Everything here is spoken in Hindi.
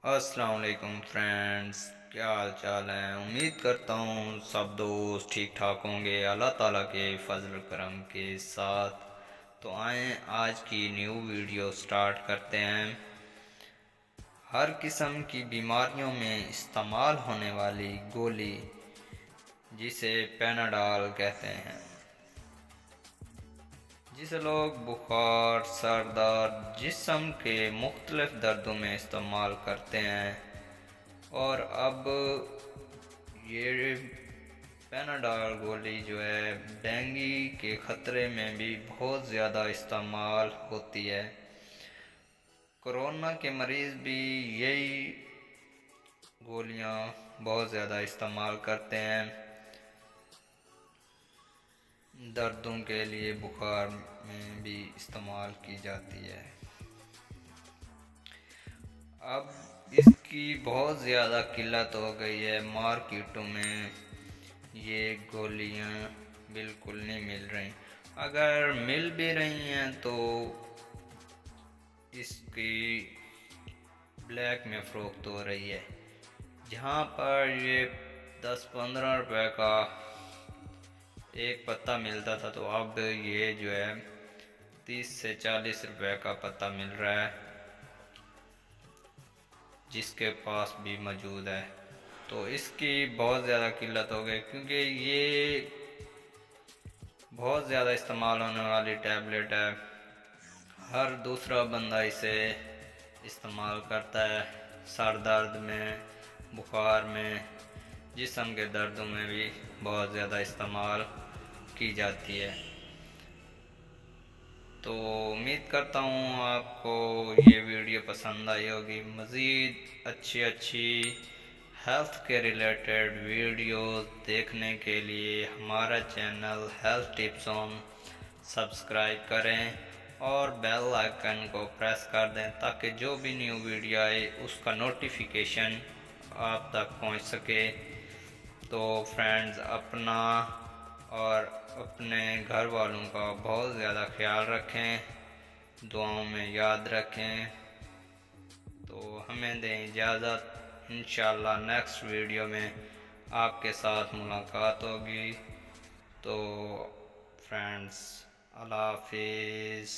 अस्सलाम वालेकुम फ्रेंड्स, क्या हाल चाल है। उम्मीद करता हूँ सब दोस्त ठीक ठाक होंगे अल्लाह ताला के फजल करम के साथ। तो आए आज की न्यू वीडियो स्टार्ट करते हैं। हर किस्म की बीमारियों में इस्तेमाल होने वाली गोली जिसे पैनाडॉल कहते हैं, जिसे लोग बुखार, सर दर्द, जिस्म के मुख्तलिफ दर्दों में इस्तेमाल करते हैं। और अब ये पैनाडॉल गोली जो है डेंगू के ख़तरे में भी बहुत ज़्यादा इस्तेमाल होती है। कोरोना के मरीज़ भी यही गोलियां बहुत ज़्यादा इस्तेमाल करते हैं दर्दों के लिए, बुखार में भी इस्तेमाल की जाती है। अब इसकी बहुत ज़्यादा किल्लत हो गई है, मार्केटों में ये गोलियां बिल्कुल नहीं मिल रही। अगर मिल भी रही हैं तो इसकी ब्लैक में फ़रोख्त हो रही है। जहाँ पर ये 10-15 रुपए का एक पत्ता मिलता था तो अब ये जो है 30 से 40 रुपए का पत्ता मिल रहा है, जिसके पास भी मौजूद है। तो इसकी बहुत ज़्यादा किल्लत हो गई, क्योंकि ये बहुत ज़्यादा इस्तेमाल होने वाली टैबलेट है। हर दूसरा बंदा इसे इस्तेमाल करता है, सर दर्द में, बुखार में, जिस्म के दर्दों में भी बहुत ज़्यादा इस्तेमाल की जाती है। तो उम्मीद करता हूँ आपको ये वीडियो पसंद आई होगी। मज़ीद अच्छी हेल्थ के रिलेटेड वीडियोस देखने के लिए हमारा channel health tips on subscribe करें और बेल आइकन को प्रेस कर दें, ताकि जो भी न्यू वीडियो आए उसका नोटिफिकेशन आप तक पहुंच सके। तो फ्रेंड्स, अपना और अपने घर वालों का बहुत ज़्यादा ख्याल रखें, दुआओं में याद रखें। तो हमें दें इजाज़त, इंशाल्लाह नेक्स्ट वीडियो में आपके साथ मुलाकात होगी। तो फ्रेंड्स, अल्लाह हाफिज़।